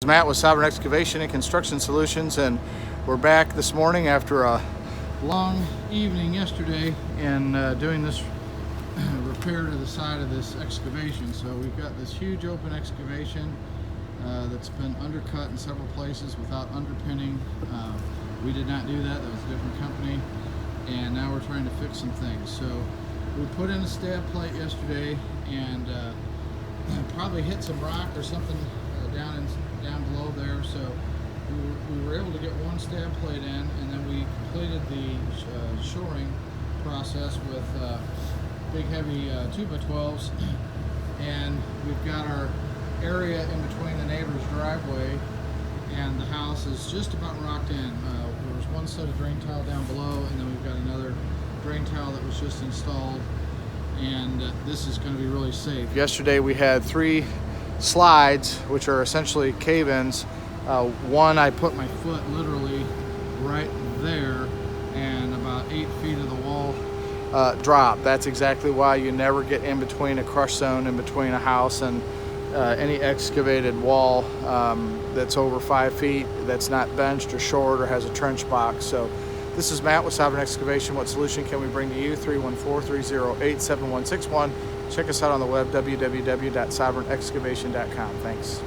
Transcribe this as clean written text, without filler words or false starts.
Matt with Sovereign Excavation and Construction Solutions, and we're back this morning after a long evening yesterday and doing this repair to the side of this excavation. So we've got this huge open excavation that's been undercut in several places without underpinning. We did not do that. That was a different company, and now we're trying to fix some things. So we put in a stab plate yesterday and probably hit some rock or something down below there. So we were able to get one stab plate in, and then we completed the shoring process with big heavy 2x12s, and we've got our area in between the neighbor's driveway and the house is just about rocked in. There was one set of drain tile down below, and then we've got another drain tile that was just installed, and this is going to be really safe. Yesterday we had 3 slides, which are essentially cave-ins. One, I put my foot literally right there, and about 8 feet of the wall drop. That's exactly why you never get in between a crush zone in between a house and any excavated wall that's over 5 feet, that's not benched or shored or has a trench box. So this is Matt with Sovereign Excavation. What solution can we bring to you? 314-308-7161. Check us out on the web, www.sovereignexcavation.com. Thanks.